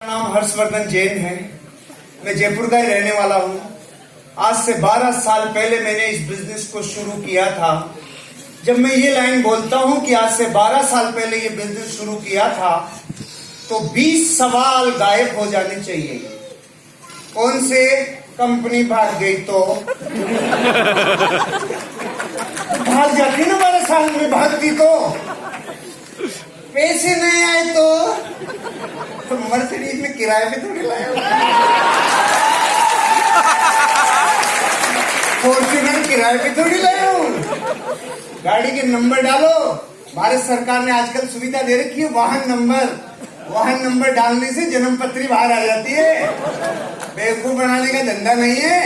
नाम हर्षवर्धन जैन है। मैं जयपुर का ही रहने वाला हूँ। आज से 12 साल पहले मैंने इस बिजनेस को शुरू किया था। जब मैं ये लाइन बोलता हूँ कि आज से 12 साल पहले ये बिजनेस शुरू किया था, तो 20 सवाल गायब हो जाने चाहिए। कौन से? कंपनी भाग गई तो भाग जाती ना, 12 साल में भागती तो। पैसे नहीं आए तो मर्सिडीज में किराए पे थोड़ी लाया, फॉर्च्यूनर किराए पे थोड़ी लाया हूँ। गाड़ी के नंबर डालो। भारत सरकार ने आजकल सुविधा दे रखी है, वाहन नंबर डालने से जन्म पत्री बाहर आ जाती है। बेवकूफ बनाने का धंधा नहीं है।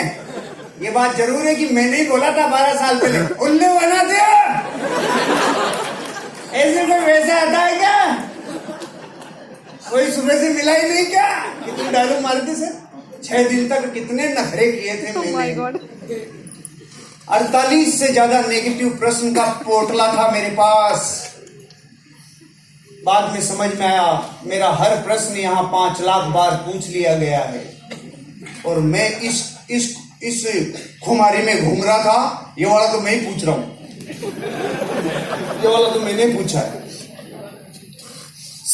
ये बात जरूर है कि मैंने ही बोला था 12 साल पहले, उल्लू बना दिया। ऐसे कोई वैसा आता है क्या? कोई सुबह से मिला ही नहीं क्या? कितने डायलॉग मारते सर। 6 दिन तक कितने नखरे किए थे मैंने। 48 से ज्यादा नेगेटिव प्रश्न का पोटला था मेरे पास। बाद में समझ में आया, मेरा हर प्रश्न यहाँ 5 लाख बार पूछ लिया गया है। और मैं इस खुमारी में घूम रहा था। ये वाला तो मैं ही पूछ रहा हूँ, ये वाला तो मैंने पूछा है।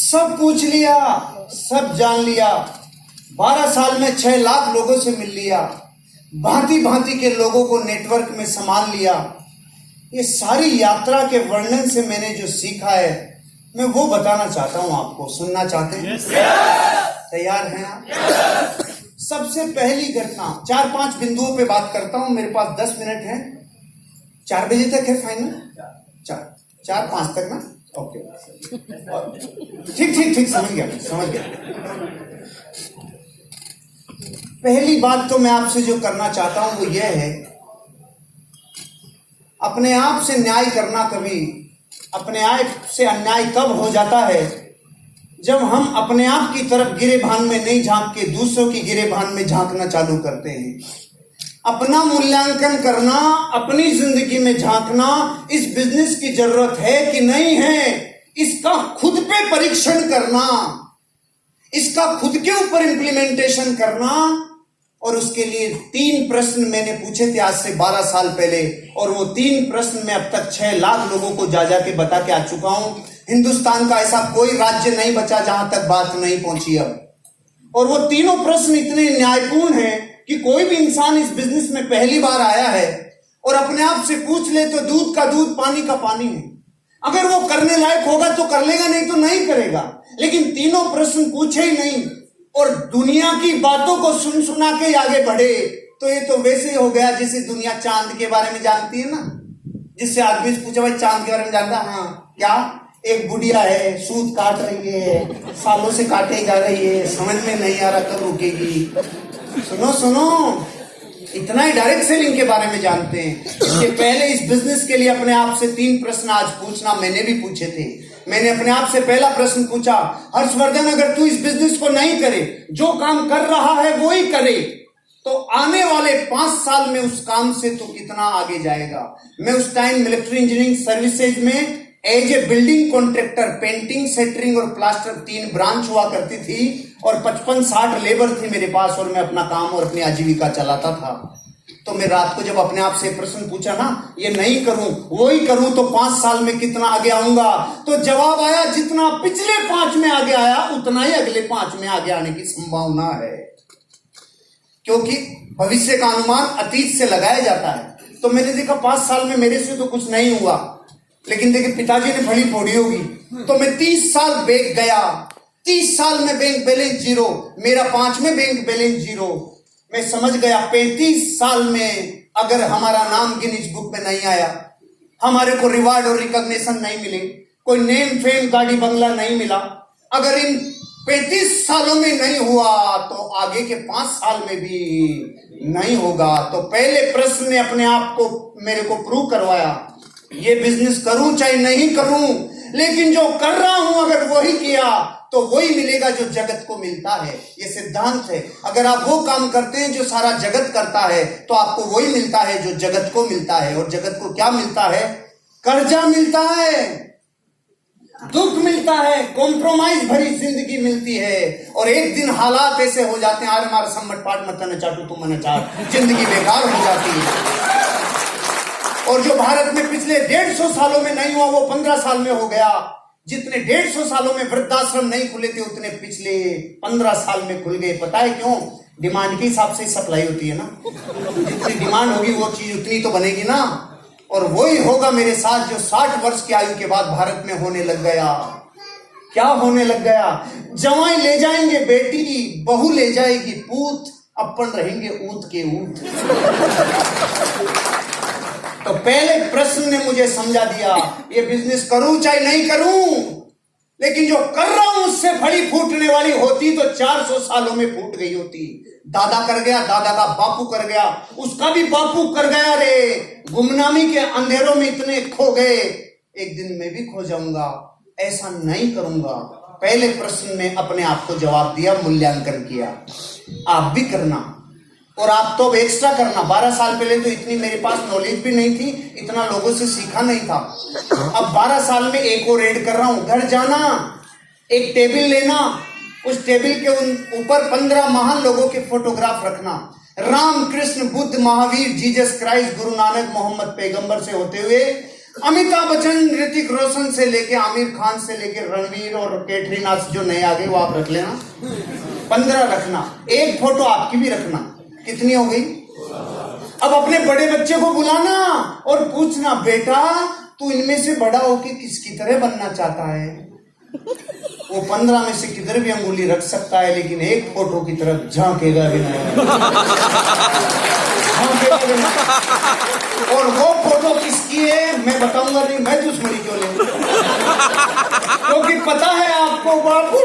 सब पूछ लिया, सब जान लिया। 12 साल में 6 लाख लोगों से मिल लिया। भांति भांति के लोगों को नेटवर्क में संभाल लिया। ये सारी यात्रा के वर्णन से मैंने जो सीखा है, मैं वो बताना चाहता हूं आपको। सुनना चाहते हैं? तैयार हैं आप? सबसे पहली घटना, 4-5 बिंदुओं पे बात करता हूं। मेरे पास 10 मिनट है। 4 बजे तक है फाइनल? 4-5 तक ना? ओके, ठीक, समझ गया। पहली बात तो मैं आपसे जो करना चाहता हूं वो ये है, अपने आप से न्याय करना। कभी अपने आप से अन्याय कब हो जाता है? जब हम अपने आप की तरफ गिरेबान में नहीं झांक के दूसरों की गिरेबान में झांकना चालू करते हैं। अपना मूल्यांकन करना, अपनी जिंदगी में झांकना, इस बिजनेस की जरूरत है कि नहीं है, इसका खुद पे परीक्षण करना, इसका खुद के ऊपर इंप्लीमेंटेशन करना। और उसके लिए 3 प्रश्न मैंने पूछे थे आज से 12 साल पहले, और वो 3 प्रश्न मैं अब तक 6 लाख लोगों को जा के बता के आ चुका हूं। हिंदुस्तान का ऐसा कोई राज्य नहीं बचा जहां तक बात नहीं पहुंची अब। और वो तीनों प्रश्न इतने न्यायपूर्ण हैं कि कोई भी इंसान इस बिजनेस में पहली बार आया है और अपने आप से पूछ ले तो दूध का दूध, पानी का पानी है। अगर वो करने लायक होगा तो कर लेगा, नहीं तो नहीं करेगा। लेकिन तीनों प्रश्न पूछे ही नहीं और दुनिया की बातों को सुना के आगे बढ़े, तो ये तो वैसे हो गया जैसे दुनिया चांद के बारे में जानती है ना। जिससे आदमी से पूछा, भाई चांद के बारे में जानता? हाँ। क्या? एक बुढ़िया है, सूत काट रही है, सालों से काटे जा रही है, समझ में नहीं आ रहा कब रुकेगी। सुनो, इतना ही डायरेक्ट सेलिंग के बारे में जानते हैं। इसके पहले इस बिजनेस के लिए अपने आप से 3 प्रश्न आज पूछना मैंने भी पूछे थे। मैंने अपने आप से पहला प्रश्न पूछा, हर्षवर्धन अगर तू इस बिजनेस को नहीं करे, जो काम कर रहा है वो ही करे, तो आने वाले 5 साल में उस काम से तो कितना आगे जाएगा। मैं उस टाइम मिलिट्री इंजीनियरिंग सर्विसेज में as a building contractor, painting, shuttering और प्लास्टर 3 ब्रांच हुआ करती थी और 55-60 लेबर थे मेरे पास, और मैं अपना काम और अपनी आजीविका चलाता था। तो मैं रात को जब अपने आप से प्रश्न पूछा ना, ये नहीं करूं वो ही करूं तो 5 साल में कितना आगे आऊंगा, तो जवाब आया, जितना पिछले 5 में आगे आया उतना ही अगले 5 में आगे आने की संभावना है। क्योंकि भविष्य का अनुमान अतीत से लगाया जाता है। तो मैंने देखा 5 साल में मेरे से तो कुछ नहीं हुआ, लेकिन देखिए पिताजी ने फली फोड़ी होगी। तो मैं 30 साल बैंक गया, 30 साल में बैंक बैलेंस 0, मेरा 5 में बैंक बैलेंस 0। मैं समझ गया 35 साल में अगर हमारा नाम गिनीज बुक में नहीं आया, हमारे को रिवार्ड और रिकॉग्निशन नहीं मिले, कोई नेम फेम गाड़ी बंगला नहीं मिला, अगर इन 35 सालों में नहीं हुआ तो आगे के 5 साल में भी नहीं होगा। तो पहले प्रश्न ने अपने आप को मेरे को प्रूव करवाया, ये बिजनेस करूं चाहे नहीं करूं, लेकिन जो कर रहा हूं अगर वही किया तो वही मिलेगा जो जगत को मिलता है। ये सिद्धांत है। अगर आप वो काम करते हैं जो सारा जगत करता है तो आपको वही मिलता है जो जगत को मिलता है। और जगत को क्या मिलता है? कर्जा मिलता है। दुख मिलता है, कॉम्प्रोमाइज भरी जिंदगी मिलती है, और एक दिन हालात ऐसे हो जाते हैं, आर मार सम्मट पाट मत न चाटू तुम न चाट, जिंदगी बेकार हो जाती है। और जो भारत में पिछले 150 सालों में नहीं हुआ वो 15 साल में हो गया। जितने 150 सालों में वृद्धाश्रम नहीं खुले थे उतने पिछले 15 साल में खुल गए। पता है क्यों? डिमांड के हिसाब से सप्लाई होती है ना, जितनी डिमांड होगी वो चीज उतनी तो बनेगी ना। और वही होगा मेरे साथ जो 60 वर्ष की आयु के बाद भारत में होने लग गया। क्या होने लग गया? जवाई ले जाएंगे बेटी, बहू ले जाएगी पूत, अपन रहेंगे ऊंट के ऊंट। तो पहले प्रश्न ने मुझे समझा दिया, ये बिजनेस करूं चाहे नहीं करूं, लेकिन जो कर रहा हूं उससे फली फूटने वाली होती तो 400 सालों में फूट गई होती। दादा कर गया, दादा का बापू कर गया, उसका भी बापू कर गया रे। गुमनामी के अंधेरों में इतने खो गए, एक दिन मैं भी खो जाऊंगा, ऐसा नहीं करूंगा। पहले प्रश्न में अपने आप को जवाब दिया, मूल्यांकन किया। आप भी करना, और आप तो अब एक्स्ट्रा करना। 12 साल पहले तो इतनी मेरे पास नॉलेज भी नहीं थी, इतना लोगों से सीखा नहीं था। अब 12 साल में एक और ऐड कर रहा हूं। घर जाना, एक टेबल लेना, उस टेबल के ऊपर 15 महान लोगों के फोटोग्राफ रखना। राम, कृष्ण, बुद्ध, महावीर, जीसस क्राइस्ट, गुरु नानक, मोहम्मद पैगंबर से होते हुए अमिताभ बच्चन, ऋतिक रोशन से लेके आमिर खान से लेके रणवीर और कैटरीना जो नए आ गए वो आप रख लेना। 15 रखना, एक फोटो आपकी भी रखना। कितनी हो गई? अब अपने बड़े बच्चे को बुलाना और पूछना, बेटा तू इनमें से बड़ा होके किसकी तरह बनना चाहता है? वो 15 में से किधर भी अंगुली रख सकता है, लेकिन एक फोटो की तरफ झांकेगा भी नहीं। और वो फोटो किसकी है मैं बताऊंगा नहीं, मैं दुश्मनी क्यों ले, क्योंकि पता है आपको बापू।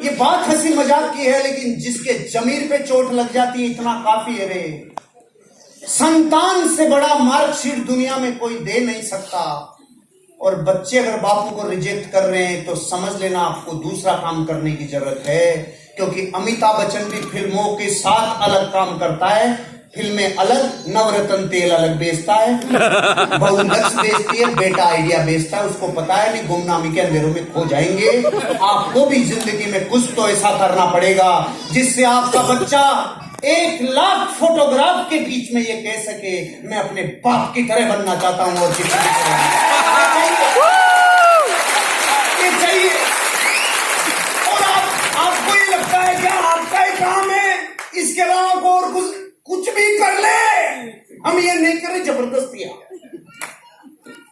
ये बात हंसी मजाक की है, लेकिन जिसके जमीर पे चोट लग जाती है इतना काफी है रे। संतान से बड़ा मार्कशीट दुनिया में कोई दे नहीं सकता। और बच्चे अगर बापू को रिजेक्ट कर रहे हैं तो समझ लेना आपको दूसरा काम करने की जरूरत है, क्योंकि अमिताभ बच्चन भी फिल्मों के साथ अलग काम करता है। फिल्में अलग, नवरत्न तेल अलग बेचता है, बहू लक्ष्य बेचती है, बेटा आइडिया बेचता है। उसको पता है नहीं गुमनामी के अंधेरों में खो जाएंगे। आपको भी जिंदगी में कुछ तो ऐसा करना पड़ेगा जिससे आपका बच्चा 1 लाख फोटोग्राफ के बीच में ये कह सके, मैं अपने बाप की तरह बनना चाहता हूं। और ये चाहिए। और आपको ये लगता है क्या आपका ही काम है, इसके अलावा और कुछ भी कर ले, हम ये नहीं करें जबरदस्तियां।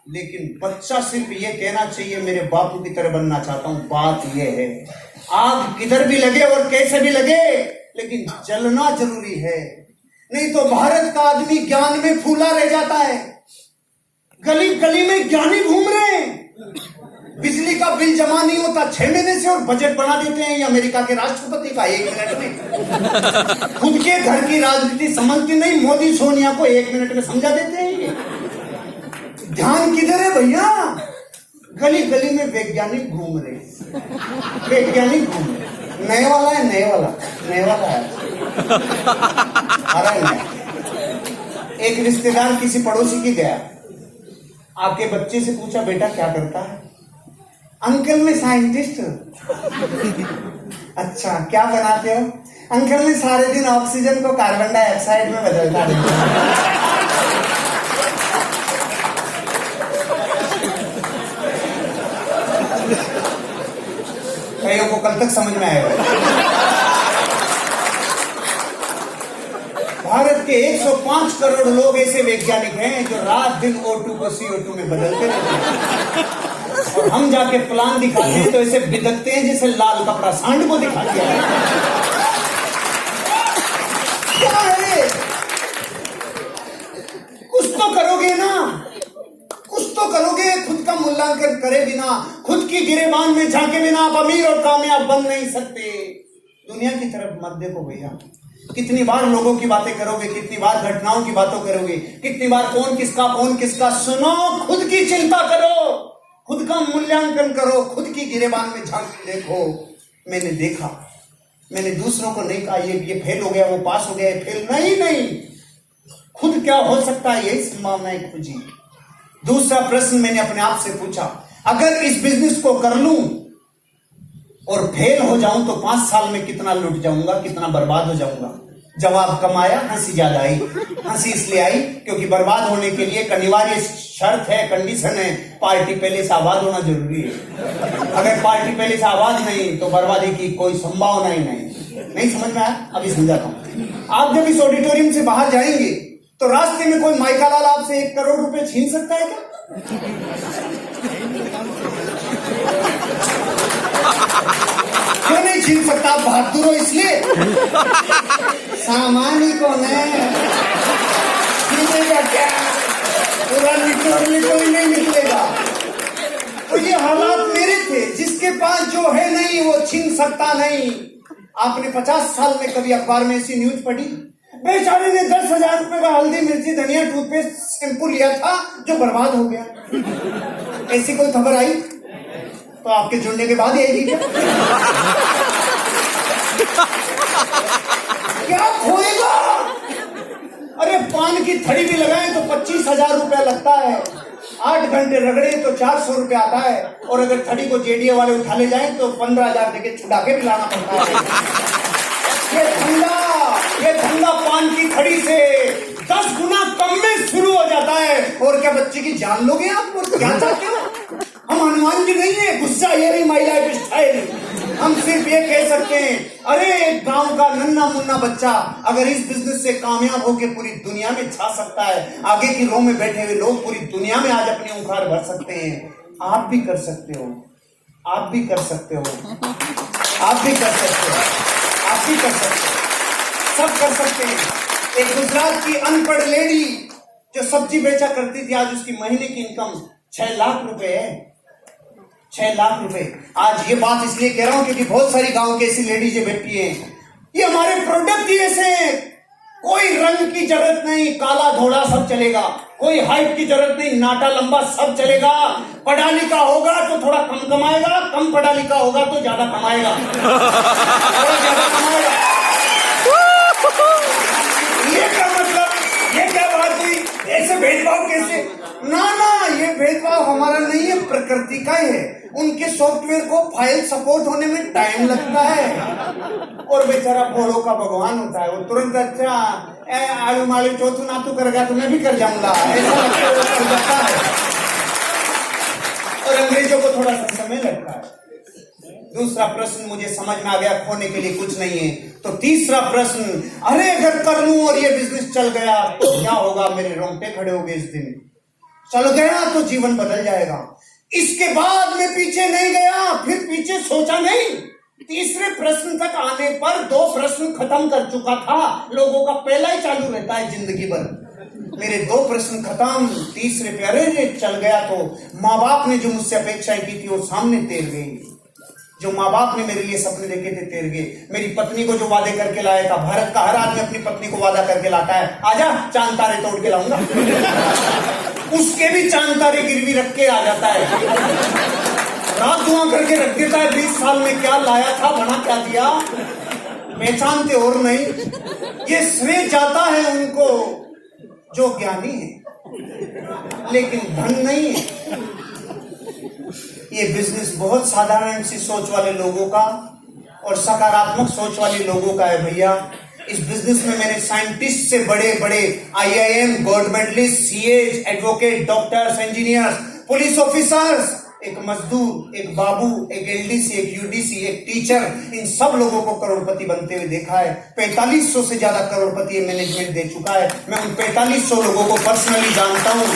लेकिन बच्चा सिर्फ ये कहना चाहिए, मेरे बापू की तरह बनना चाहता हूं। बात ये है, आग किधर भी लगे और कैसे भी लगे, लेकिन जलना जरूरी है। नहीं तो भारत का आदमी ज्ञान में फूला रह जाता है। गली गली में ज्ञानी घूम रहे हैं, बिजली का बिल जमा नहीं होता 6 महीने से, और बजट बना देते हैं अमेरिका के राष्ट्रपति का 1 मिनट में। खुद के घर की राजनीति समझती नहीं, मोदी सोनिया को 1 मिनट में समझा देते हैं। ध्यान किधर है भैया? गली गली में वैज्ञानिक घूम रहे, वैज्ञानिक घूम रहे। नए वाला है, नए वाला है, आ रहा है। एक रिश्तेदार किसी पड़ोसी की गया, आपके बच्चे से पूछा, बेटा क्या करता है? अंकल मैं साइंटिस्ट हूँ। अच्छा क्या बनाते हो? अंकल मैं सारे दिन ऑक्सीजन को कार्बन डाइऑक्साइड में बदलता रहता हूँ। कईयों को कल तक समझ में आएगा। भारत के 105 करोड़ लोग ऐसे वैज्ञानिक हैं जो रात दिन O2 को CO2 में बदलते रहते हैं, और हम जाके प्लान दिखाते हैं तो ऐसे बिदकते हैं जैसे लाल कपड़ा सांड को दिखा दिया। क्या है? कुछ तो करोगे ना, कुछ तो करोगे। खुद का मूल्यांकन करे बिना, खुद की गिरेबान में झांके बिना आप अमीर और कामयाब बन नहीं सकते। दुनिया की तरफ मत देखो भैया। कितनी बार लोगों की बातें करोगे, कितनी बार घटनाओं की बातों करोगे, कितनी बार कौन किसका। सुनो, खुद की चिंता करो, खुद का मूल्यांकन करो, खुद की गिरेबान में झांक के देखो। मैंने देखा, मैंने दूसरों को नहीं कहा ये फेल हो गया, वो पास हो गया, फेल नहीं। खुद क्या हो सकता है यही संभावनाएं खोजी। दूसरा प्रश्न मैंने अपने आप से पूछा, अगर इस बिजनेस को कर लूं और फेल हो जाऊं तो 5 साल में कितना लुट जाऊंगा, कितना बर्बाद हो जाऊंगा। जवाब कम आया, हंसी ज्यादा आई। हंसी इसलिए आई क्योंकि बर्बाद होने के लिए एक अनिवार्य शर्त है, कंडीशन है, पार्टी पहले से आबाद होना जरूरी है। अगर पार्टी पहले से आबाद नहीं तो बर्बादी की कोई संभावना ही नहीं समझ में आया? अभी समझाता हूं। आप जब इस ऑडिटोरियम से बाहर जाएंगे तो रास्ते में कोई माइका लाल आपसे 1 करोड़ रुपए छीन सकता है क्या? क्यों नहीं छीन सकता? आप बहादुर हो इसलिए। सामान ही कौन है, छीनेगा क्या? पूरा निकल नहीं निकलेगा। तो ये हालात मेरे थे। जिसके पास जो है नहीं वो छीन सकता नहीं। आपने 50 साल में कभी अखबार में ऐसी न्यूज पढ़ी? बेचारे ने 10,000 रुपए का हल्दी मिर्ची धनिया टूथपेस्ट शैम्पू लिया था जो बर्बाद हो गया। ऐसी कोई खबर आई? तो आपके जुड़ने के बाद ही आएगी क्या? क्या खोएगा? अरे पान की थड़ी भी लगाएं तो 25,000 रुपया लगता है। 8 घंटे रगड़े तो 400 रुपया आता है। और अगर थड़ी को जेडीए वाले उठा ले जाएं तो 15,000 देके छुड़ा के भी लाना पड़ता है। ये धंधा पान की थड़ी से 10 गुना कम में शुरू हो जाता है। और क्या बच्चे की जान लोगे आप? और क्या चाहते हो? हम हनुमान जी नहीं है, गुस्सा ये नहीं माई लाइफ स्टाइल। हम सिर्फ ये कह सकते हैं, अरे एक गांव का नन्ना मुन्ना बच्चा अगर इस बिजनेस से कामयाब होकर पूरी दुनिया में छा सकता है, आगे की रो में बैठे हुए लोग पूरी दुनिया में आज अपनी उखाड़ भर सकते हैं। आप भी कर सकते हो, आप भी कर सकते हो, आप भी कर सकते हो, आप भी कर सकते हो, सब कर सकते हैं। एक गुजरात की अनपढ़ लेडी जो सब्जी बेचा करती थी, आज उसकी महीने की इनकम 6 लाख रुपए है। 6 लाख रुपए। आज ये बात इसलिए कह रहा हूं क्योंकि बहुत सारी गांव की ऐसी लेडीज बैठी हैं। ये हमारे प्रोडक्ट ही ऐसे हैं, कोई रंग की जरूरत नहीं, काला धोला सब चलेगा। कोई हाइट की जरूरत नहीं, नाटा लंबा सब चलेगा। पढ़ा लिखा होगा तो थोड़ा कम कमाएगा, कम पढ़ा लिखा होगा तो ज्यादा कमाएगा, थोड़ा ज्यादा कमाएगा। ये क्या मतलब? ये क्या बात हुई? ऐसे भेदभाव कैसे? ना ये भेदभाव हमारा नहीं है, प्रकृति का है। उनके सॉफ्टवेयर को फाइल सपोर्ट होने में टाइम लगता है। और बेचारा भोलों का भगवान होता है, वो तुरंत अच्छा आलू मालू चौथू नातू करेगा तो मैं भी कर जाऊंगा, ऐसा कर जाता है। और अंग्रेजों को थोड़ा सा समय लगता है। दूसरा प्रश्न मुझे समझ में आ गया, खोने के लिए कुछ नहीं है। तो तीसरा प्रश्न, अरे अगर कर लूं और ये बिजनेस चल गया तो क्या होगा? मेरे रोंगटे खड़े हो गए इस दिन। चल गया तो जीवन बदल जाएगा। इसके बाद मैं पीछे नहीं गया, फिर पीछे सोचा नहीं। तीसरे प्रश्न तक आने पर 2 प्रश्न खत्म कर चुका था। लोगों का पहला ही चालू रहता है जिंदगी भर। मेरे 2 प्रश्न खत्म, तीसरे पे अरे चल गया तो माँ बाप ने जो मुझसे अपेक्षाएं की थी वो सामने तैर गई। जो माँ बाप ने मेरे लिए सपने देखे थे तैर गए। मेरी पत्नी को जो वादे करके लाया था, भारत का हर आदमी अपनी पत्नी को वादा करके लाता है, आजा चांद तारे तोड़ के लाऊंगा। उसके भी चांद तारे गिरवी रख के आ जाता है, रात दुआ करके रख देता है। 20 साल में क्या लाया था, बना क्या दिया, पहचानते और नहीं। ये श्रेय जाता है उनको जो ज्ञानी है, लेकिन धन नहीं है। ये बिजनेस बहुत साधारण सी सोच वाले लोगों का और सकारात्मक सोच वाले लोगों का है भैया। इस बिजनेस में मैंने साइंटिस्ट से बड़े बड़े IIM, gold medallist, CAs, advocate, doctors, engineers, police officers, एक मजदूर, एक बाबू, एक LDC, एक UDC, एक टीचर, इन सब लोगों को करोड़पति बनते हुए देखा है। 4500 से ज्यादा करोड़पति मैनेजमेंट दे चुका है। मैं उन 4500 लोगों को पर्सनली जानता हूं।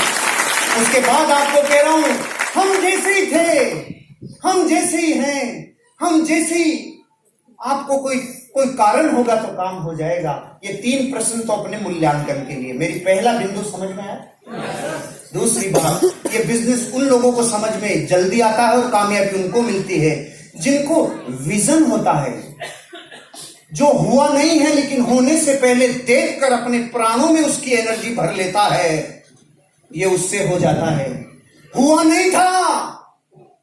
उसके बाद आपको कह रहा हूं, हम जैसे ही थे, हम जैसे ही हैं, हम जैसे ही। आपको कोई कारण होगा तो काम हो जाएगा। ये 3 प्रश्न तो अपने मूल्यांकन के लिए। मेरी पहला बिंदु समझ में आया। दूसरी बात, ये बिजनेस उन लोगों को समझ में जल्दी आता है और कामयाबी उनको मिलती है जिनको विजन होता है, जो हुआ नहीं है लेकिन होने से पहले देखकर अपने प्राणों में उसकी एनर्जी भर लेता है। ये उससे हो जाता है। हुआ नहीं था,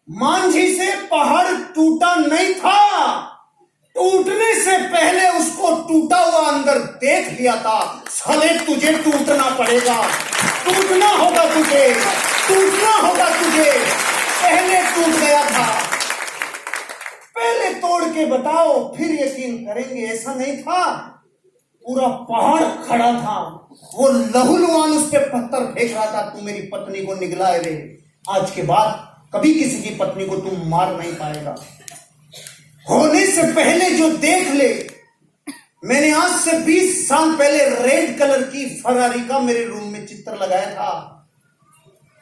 मांझी से पहाड़ टूटा नहीं था, टूटने से पहले उसको टूटा हुआ अंदर देख लिया था। साले तुझे टूटना पड़ेगा, टूटना होगा तुझे। टूटना होगा तुझे, पहले टूट गया था। पहले तोड़ के बताओ, फिर यकीन करेंगे। ऐसा नहीं था, पूरा पहाड़ खड़ा था, वो लहूलुहान उस पे पत्थर फेंक रहा था, तू मेरी पत्नी को निगला रे। आज के बाद कभी किसी की पत्नी को तुम मार नहीं पाएगा। होने से पहले जो देख ले। मैंने आज से 20 साल पहले रेड कलर की फरारी का मेरे रूम में चित्र लगाया था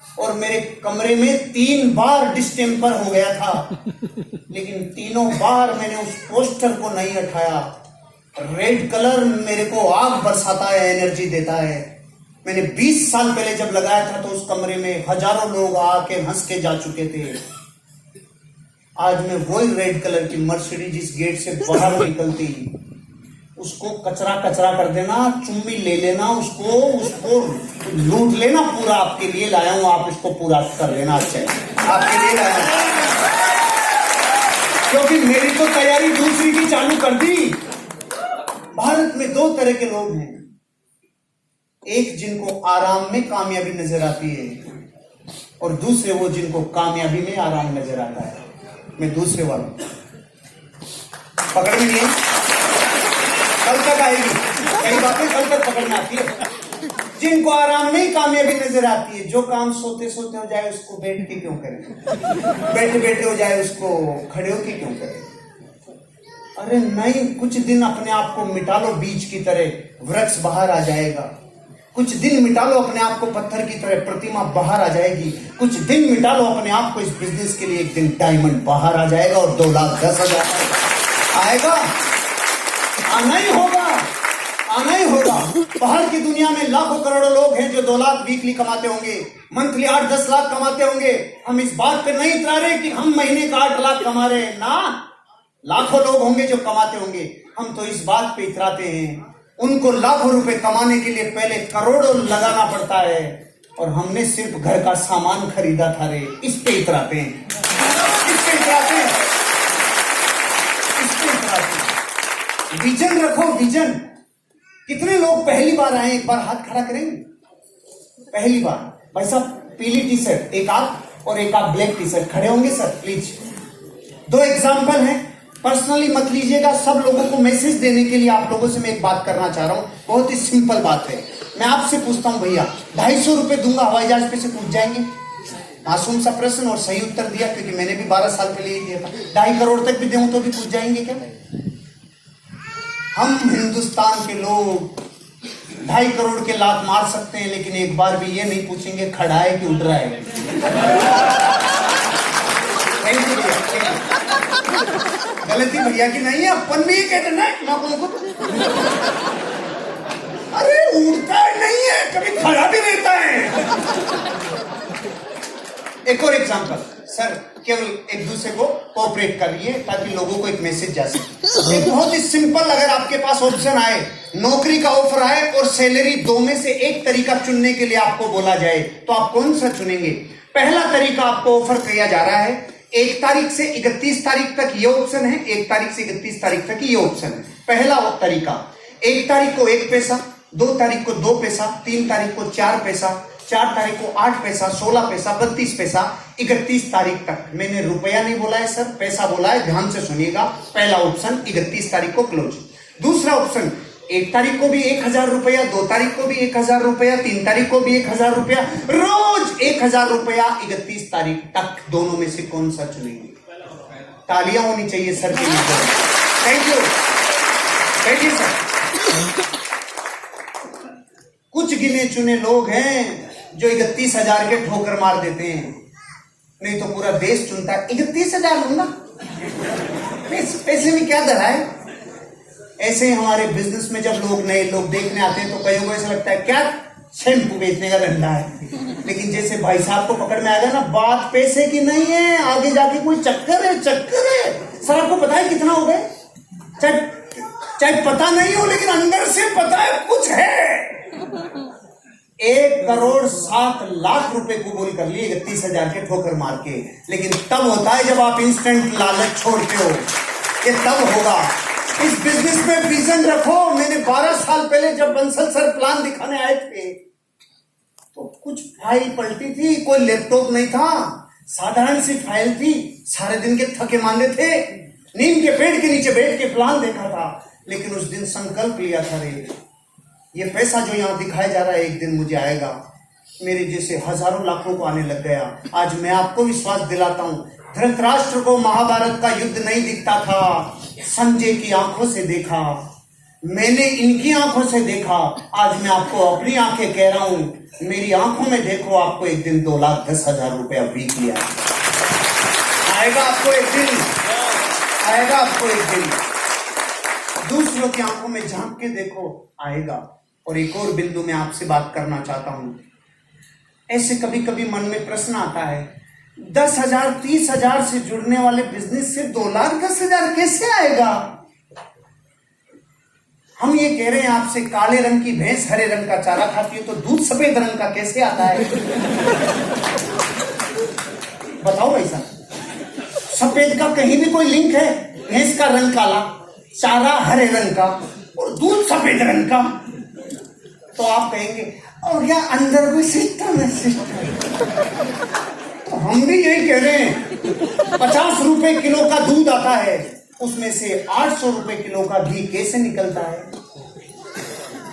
और मेरे कमरे में 3 बार डिस्टेम्पर हो गया था, लेकिन तीनों बार मैंने उस पोस्टर को नहीं हटाया। रेड कलर मेरे को आग बरसाता है, एनर्जी देता है। मैंने 20 साल पहले जब लगाया था तो उस कमरे में हजारों लोग आके हंस के जा चुके थे। आज मैं वही रेड कलर की मर्सिडीज जिस गेट से बाहर निकलती, उसको कचरा कचरा कर देना, चुम्मी ले लेना, उसको लूट लेना पूरा। आपके लिए लाया हूं, आप इसको पूरा कर लेना। अच्छा, आपके लिए लाया हूं, क्योंकि मेरी तो तैयारी दूसरी की चालू कर दी। भारत में 2 तरह के लोग हैं, एक जिनको आराम में कामयाबी नजर आती है और दूसरे वो जिनको कामयाबी में आराम नजर आता है। मैं दूसरे वाला पकड़ में नहीं, कल तक आएगी, कई बातें कल तक पकड़ में आती है। जिनको आराम में ही कामयाबी नजर आती है, जो काम सोते सोते हो जाए उसको बैठ के क्यों करें, बैठे बैठे हो जाए उसको खड़े होके क्यों करें। अरे नहीं, कुछ दिन अपने आप को मिटा लो, बीज की तरह वृक्ष बाहर आ जाएगा। कुछ दिन मिटा लो अपने आप को, पत्थर की तरह प्रतिमा बाहर आ जाएगी। कुछ दिन मिटा लो अपने आप को, इस बिजनेस के लिए एक दिन डायमंड बाहर आ जाएगा और 2,10,000 आएगा। आना ही होगा, आना ही होगा। बाहर की दुनिया में लाखों करोड़ों लोग हैं जो 2 लाख वीकली कमाते होंगे, मंथली 8-10 लाख कमाते होंगे। हम इस बात पे नहीं इतरा रहे कि हम महीने का 8 लाख कमा रहे हैं ना। लाखों लोग होंगे जो कमाते होंगे। हम तो इस बात पे इतराते हैं, उनको लाखों रुपए कमाने के लिए पहले करोड़ों लगाना पड़ता है और हमने सिर्फ घर का सामान खरीदा था रे। इस पे इतराते हैं, इस पे इतराते हैं, इस पे इतराते हैं। विजन रखो, विजन। कितने लोग पहली बार आए, एक बार हाथ खड़ा करेंगे। पहली बार भाई साहब, पीली टी शर्ट एक आप और एक आप ब्लैक टी शर्ट, खड़े होंगे सर प्लीज। 2 एग्जाम्पल हैं, पर्सनली मत लीजिएगा। सब लोगों को मैसेज देने के लिए आप लोगों से मैं एक बात करना चाह रहा हूं, बहुत ही सिंपल बात है। मैं आपसे पूछता हूं भैया, 250 रुपए दूंगा हवाई जहाज पे से पूछ जाएंगे? मासूम सा प्रश्न और सही उत्तर दिया, क्योंकि मैंने भी 12 साल पहले ही दिया था। 2.5 करोड़ तक भी दूं तो भी पूछ जाएंगे क्या? हम हिंदुस्तान के लोग 2.5 करोड़ के लात मार सकते हैं, लेकिन एक बार भी ये नहीं पूछेंगे खड़ा है कि उड़ रहा है। गलती भैया की नहीं है, अपन भी कहते ना अरे उड़ता नहीं है, कभी खड़ा भी रहता है। एक और एग्जांपल सर, केवल एक दूसरे को कोऑपरेट करिए ताकि लोगों को एक मैसेज जा सके। एक बहुत ही सिंपल, अगर आपके पास ऑप्शन आए, नौकरी का ऑफर आए और सैलरी, 2 में से एक तरीका चुनने के लिए आपको बोला जाए, तो आप कौन सा चुनेंगे? पहला तरीका आपको ऑफर किया जा रहा है, 1 तारीख से 31 तारीख तक ये ऑप्शन है, 1 तारीख से 31 तारीख तक ये ऑप्शन है। पहला तरीका, 1 तारीख को 1 पैसा, 2 तारीख को 2 पैसा, 3 तारीख को 4 पैसा, 4 तारीख को 8 पैसा, 16 पैसा, 32 पैसा, 31 तारीख तक। मैंने रुपया नहीं बोला है सर, पैसा बोला है, ध्यान से सुनिएगा। पहला ऑप्शन 31 तारीख को क्लोज। दूसरा ऑप्शन, 1 तारीख को भी 1,000 रुपया, 2 तारीख को भी 1,000 रुपया, 3 तारीख को भी 1,000 रुपया, रोज 1,000 रुपया 31 तारीख तक। दोनों में से कौन सा चुनेंगे? तालियां होनी चाहिए सर के लिए। थैंक यू, बैठिए सर। कुछ गिने चुने लोग हैं जो 31,000 के ठोकर मार देते हैं, नहीं तो पूरा देश चुनता है 31,000 लूंगा, पैसे में क्या धरा है। ऐसे ही हमारे बिजनेस में जब लोग, नए लोग देखने आते हैं तो कईयों को ऐसा लगता है क्या शैम्पू बेचने का धंधा है, लेकिन जैसे भाई साहब को पकड़ में आएगा ना, बात पैसे की नहीं है, आगे जाके कोई चक्कर है, चक्कर है। सर आपको पता है कितना हो गए? चाहे पता नहीं हो, लेकिन अंदर से पता है कुछ है। 1,07,00,000 रुपए कबूल कर लिए 31,000 के ठोकर मार के। लेकिन तब होता है जब आप इंस्टेंट लालच छोड़ते हो, ये तब होगा। इस बिजनेस में विजन रखो। मैंने 12 साल पहले जब बंसल सर प्लान दिखाने आए थे तो कुछ फाइल पलटी थी, कोई लैपटॉप नहीं था, साधारण सी फाइल थी। सारे दिन के थके मांदे थे, नीम के पेड़ के नीचे बैठ के प्लान देखा था, लेकिन उस दिन संकल्प लिया था, रे ये पैसा जो यहाँ दिखाया जा रहा है एक दिन मुझे आएगा। मेरे जैसे हजारों लाखों को आने लग गया। आज मैं आपको विश्वास दिलाता हूँ, धृतराष्ट्र को महाभारत का युद्ध नहीं दिखता था, संजय की आंखों से देखा, मैंने इनकी आंखों से देखा। आज मैं आपको अपनी आंखें कह रहा हूं, मेरी आंखों में देखो, आपको एक दिन 2,10,000 रुपया वीक लिया आएगा, आपको एक दिन आएगा, आपको एक दिन। दूसरों की आंखों में झांक के देखो, आएगा। और एक और बिंदु में आपसे बात करना चाहता हूं। ऐसे कभी कभी मन में प्रश्न आता है, 10,000 30,000 से जुड़ने वाले बिजनेस से 2,10,000 कैसे आएगा? हम ये कह रहे हैं आपसे, काले रंग की भैंस हरे रंग का चारा खाती है, तो दूध सफेद रंग का कैसे आता है? बताओ भाई साहब, सफेद का कहीं भी कोई लिंक है? भैंस का रंग काला, चारा हरे रंग का और दूध सफेद रंग का। तो आप कहेंगे और क्या अंदर कोई सिस्टम है? सिस्टम तो हम भी यही कह रहे हैं, 50 रुपए किलो का दूध आता है, उसमें से 800 रुपए किलो का घी कैसे निकलता है?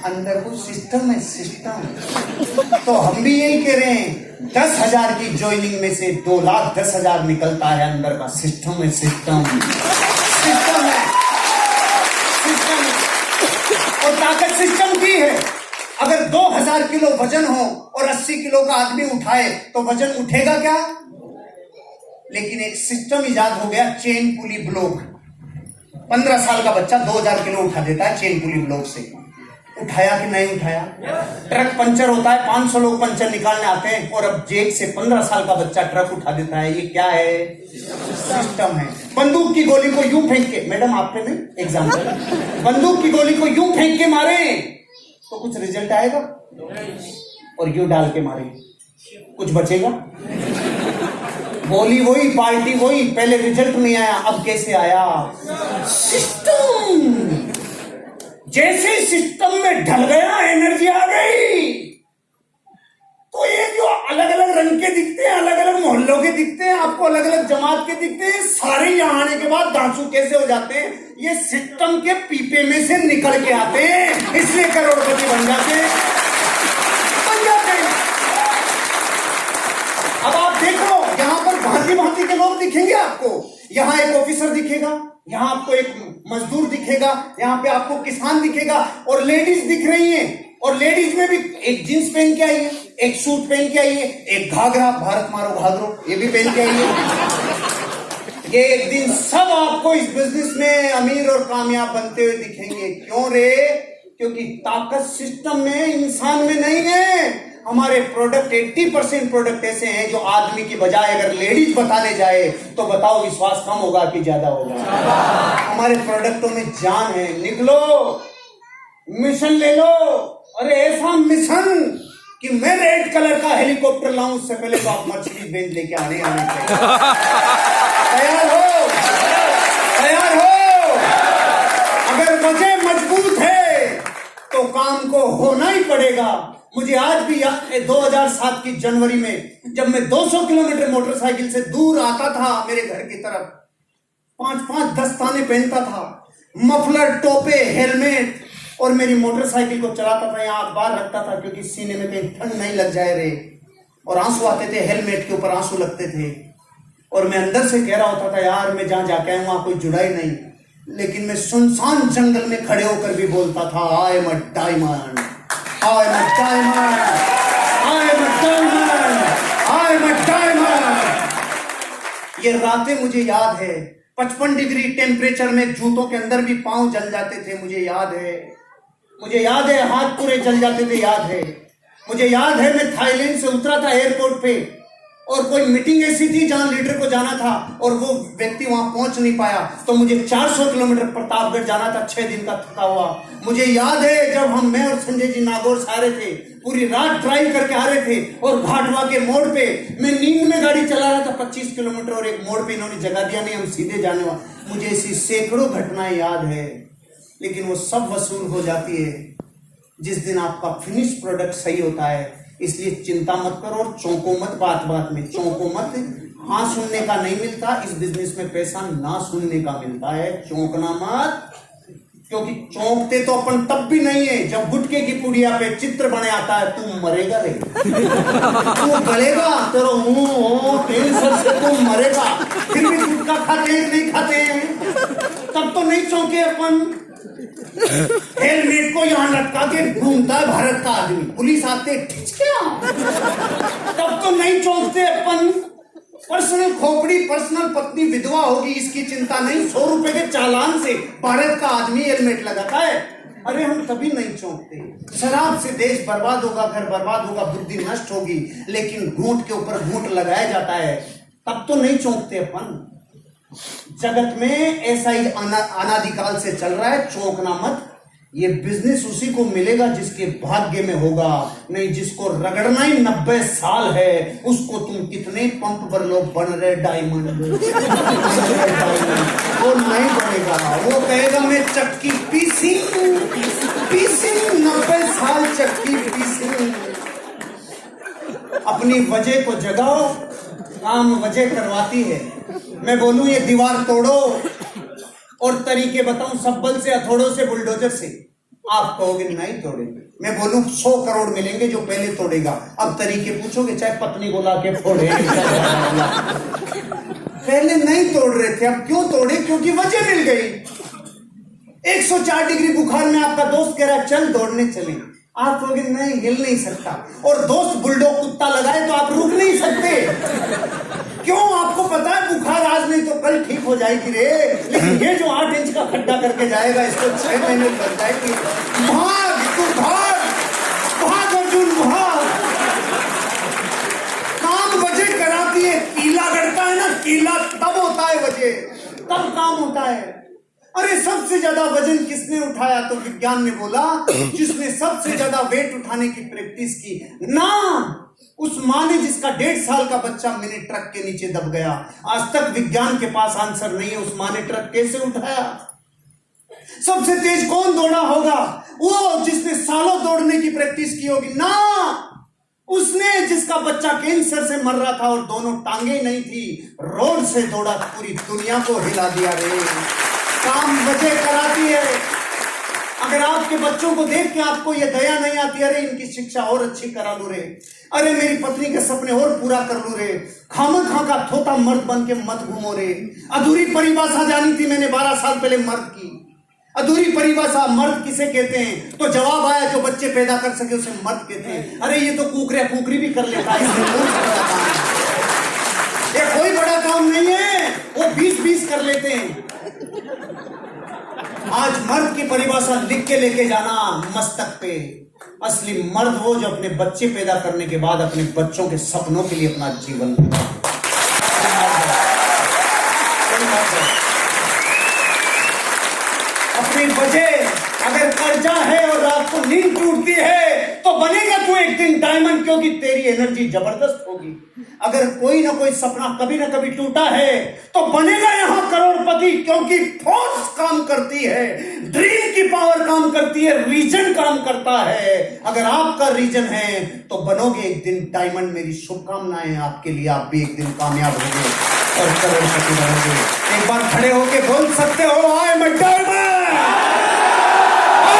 अंदर कुछ सिस्टम है, सिस्टम। तो हम भी यही कह रहे हैं, 10,000 की ज्वाइनिंग में से 2,10,000 निकलता है, अंदर का सिस्टम है, सिस्टम सिस्टम है, सिस्टम है। और ताकत सिस्टम की है। अगर 2,000 किलो वजन हो और 80 किलो का आदमी उठाए तो वजन उठेगा क्या? लेकिन एक सिस्टम इजाद हो गया, चेन पुली ब्लॉक। 15 साल का बच्चा 2,000 किलो उठा देता है चेन पुली ब्लॉक से। उठाया कि नहीं उठाया? ट्रक पंचर होता है, 500 लोग पंचर निकालने आते हैं, और अब जेब से 15 साल का बच्चा ट्रक उठा देता है। ये क्या है? सिस्टम है। बंदूक की गोली को यूं फेंक के, मैडम आपने नहीं एग्जाम्पल, बंदूक की गोली को यूं फेंक के मारे तो कुछ रिजल्ट आएगा? और यूं डाल के मारे कुछ बचेगा? बोली वही, पार्टी वही, पहले रिजल्ट नहीं आया, अब कैसे आया? सिस्टम। जैसे सिस्टम में ढल गया, एनर्जी आ गई। तो ये जो अलग अलग रंग के दिखते हैं, अलग अलग मोहल्लों के दिखते हैं, आपको अलग अलग जमात के दिखते हैं, सारे यहाँ आने के बाद दांसू कैसे हो जाते हैं? ये सिस्टम के पीपे में से निकल के आते हैं, इसलिए करोड़पति बन जाते हैं, बन जाते हैं। अब आप देखो, यहाँ पर भांति भांति के लोग दिखेंगे आपको। यहाँ एक ऑफिसर दिखेगा, यहाँ आपको एक मजदूर दिखेगा, यहाँ पे आपको किसान दिखेगा, और लेडीज दिख रही हैं। और लेडीज में भी एक जींस पहन के आई है, एक सूट पहन के आई है, एक घाघरा, भारत मारो घाघरो, ये भी पहन के आई है। ये एक दिन सब आपको इस बिजनेस में अमीर और कामयाब बनते हुए दिखेंगे। क्यों रे? क्योंकि ताकत सिस्टम में, इंसान में नहीं है। हमारे प्रोडक्ट 80% प्रोडक्ट ऐसे हैं जो आदमी की बजाय अगर लेडीज बताने जाए तो बताओ विश्वास कम होगा कि ज्यादा होगा? हमारे प्रोडक्टों में जान है। निकलो, मिशन ले लो। अरे ऐसा मिशन कि मैं रेड कलर का हेलीकॉप्टर लाऊं, उससे पहले तो आप मर्सिडीज बेंज लेके आने चाहिए। तैयार हो, तैयार हो। अगर वजह मजबूत है तो काम को होना ही पड़ेगा। मुझे आज भी याद है 2007 की जनवरी में, जब मैं 200 किलोमीटर मोटरसाइकिल से दूर आता था मेरे घर की तरफ, 5-5 दस्ताने पहनता था, मफलर, टोपे, हेलमेट, और मेरी मोटरसाइकिल को चलाता था, यहाँ अखबार रखता था क्योंकि सीने में कहीं ठंड नहीं लग जाए रे। और आंसू आते थे, हेलमेट के ऊपर आंसू लगते थे, और मैं अंदर से कह रहा होता था, यार मैं जहां जाके आया वहां कोई जुड़ा ही नहीं। लेकिन मैं सुनसान जंगल में खड़े होकर भी बोलता था, I am a diamond, I am a diamond, I am a diamond, I am a diamond। ये रातें मुझे याद है, 55 डिग्री टेम्परेचर में जूतों के अंदर भी पांव जल जाते थे, मुझे याद है। मुझे याद है हाथ पूरे जल जाते थे, याद है। मुझे याद है मैं थाईलैंड से उतरा था एयरपोर्ट पे, और कोई मीटिंग ऐसी थी जहां लीडर को जाना था और वो व्यक्ति वहां पहुंच नहीं पाया, तो मुझे 400 किलोमीटर प्रतापगढ़ जाना था, 6 दिन का थका हुआ। मुझे याद है जब मैं और संजय जी नागौर से आ रहे थे, पूरी रात ड्राइव करके आ रहे थे, और घाटवा के मोड़ पे मैं नींद में गाड़ी चला रहा था 25 किलोमीटर, और एक मोड़ पे इन्होंने जगह दिया नहीं, हम सीधे जाने वाले। मुझे ऐसी सैकड़ों घटनाएं याद है, लेकिन वो सब वसूल हो जाती है जिस दिन आपका फिनिश प्रोडक्ट सही होता है। इसलिए चिंता मत करो और चौंको मत, बात बात में चौंको मत। हाँ सुनने का नहीं मिलता इस बिजनेस में पैसा, ना सुनने का मिलता है, चौंकना मत। क्योंकि चौंकते तो अपन तब भी नहीं है जब गुटके की पुड़िया पे चित्र बने आता है, तू मरेगा रे, तू गलेगा, तेरा मुंह कैंसर से तू मरेगा, फिर भी गुटखा खाते हैं नहीं खाते हैं, तब तो नहीं चौंके अपन। हेलमेट को यहाँ लटका के घूमता है भारत का आदमी, पुलिस आते तब तो नहीं चौंकते अपन। पर्सनल खोपड़ी, पर्सनल पत्नी विधवा होगी इसकी चिंता नहीं, 100 रुपए के चालान से भारत का आदमी हेलमेट लगाता है, अरे हम तभी नहीं चौंकते। शराब से देश बर्बाद होगा, घर बर्बाद होगा, बुद्धि नष्ट होगी, लेकिन घूंट के ऊपर घूंट लगाया जाता है, तब तो नहीं चौंकते अपन। जगत में ऐसा ही अनादिकाल से चल रहा है, चौंकना मत। ये बिजनेस उसी को मिलेगा जिसके भाग्य में होगा, नहीं जिसको रगड़ना ही 90 साल है, उसको तुम कितने पंप पर लोग बन रहे डायमंड, वो नहीं बनेगा। वो कहेगा मैं चक्की पीसी 90 साल चक्की पीसी। अपनी वजह को जगाओ, काम वजह करवाती है। मैं बोलूं ये दीवार तोड़ो और तरीके बताऊं सब बल से, हथौड़ों से, बुलडोजर से, आप कहोगे नहीं तोड़ेंगे। मैं बोलूं 100 करोड़ मिलेंगे जो पहले तोड़ेगा। अब तरीके पूछोगे, चाहे पत्नी बोला के फोड़े, पहले नहीं तोड़ रहे थे, अब क्यों तोड़े? क्योंकि वजह मिल गई। 104 डिग्री बुखार में आपका दोस्त कह रहा है चल दौड़ने चले, आप कहोगे नहीं, हिल नहीं सकता, और दोस्त बुलडॉग कुत्ता लगाए तो आप रुक नहीं सकते। क्यों? आपको पता है बुखार आज नहीं तो कल ठीक हो जाएगी रे, लेकिन ये जो 8 इंच का खड्डा करके जाएगा इसको 6 महीने लग जाएगी। भाग तू भाग, भाग अर्जुन भाग। काम वजह कराती है, कीला गड़ता है ना, कीला तब होता है वजह, तब काम होता है। अरे सबसे ज्यादा वजन किसने उठाया? तो विज्ञान ने बोला जिसने सबसे ज्यादा वेट उठाने की प्रैक्टिस की, नाम उस मां ने जिसका 1.5 साल का बच्चा मिनी ट्रक के नीचे दब गया। आज तक विज्ञान के पास आंसर नहीं है उस मां ने ट्रक कैसे उठाया। सबसे तेज कौन दौड़ा होगा? वो जिसने सालों दौड़ने की प्रैक्टिस की होगी ना, उसने जिसका बच्चा कैंसर से मर रहा था और दोनों टांगे नहीं थी, रोड से दौड़ा, पूरी दुनिया को हिला दिया रे। काम वजह कराती है। अगर आपके बच्चों को देख के आपको ये दया नहीं आती, अरे इनकी शिक्षा और अच्छी करा लूं रे, अरे मेरी पत्नी के सपने और पूरा कर लूं रे, खामखा का थोता मर्द बन के मत घूमो रे। अधूरी परिभाषा जानी थी मैंने 12 साल पहले मर्द की। अधूरी परिभाषा मर्द किसे कहते हैं? तो जवाब आया जो बच्चे पैदा कर सके उसे मर्द कहते हैं। अरे ये तो कुकरी भी कर लेता है, ये कोई बड़ा काम नहीं है, वो 20-20 कर लेते हैं। आज मर्द की परिभाषा लिख के लेके जाना मस्तक पे। असली मर्द वो जो अपने बच्चे पैदा करने के बाद अपने बच्चों के सपनों के लिए अपना जीवन देता है। अपनी वजह अगर कर्जा है और रात को नींद टूटती है तो बनेगा तू एक दिन डायमंड, क्योंकि तेरी एनर्जी जबरदस्त होगी। अगर कोई ना कोई सपना कभी ना कभी टूटा है तो बनेगा यहां करोड़पति, क्योंकि फोर्स काम करती है, ड्रीम की पावर काम करती है, रीजन काम करता है। अगर आपका रीजन है तो बनोगे एक दिन डायमंड। मेरी शुभकामनाएं हैं आपके लिए, आप भी एक दिन कामयाब होंगे और करोड़पति बनोगे। एक बार खड़े होके बोल सकते हो आई एम अ डायमंड।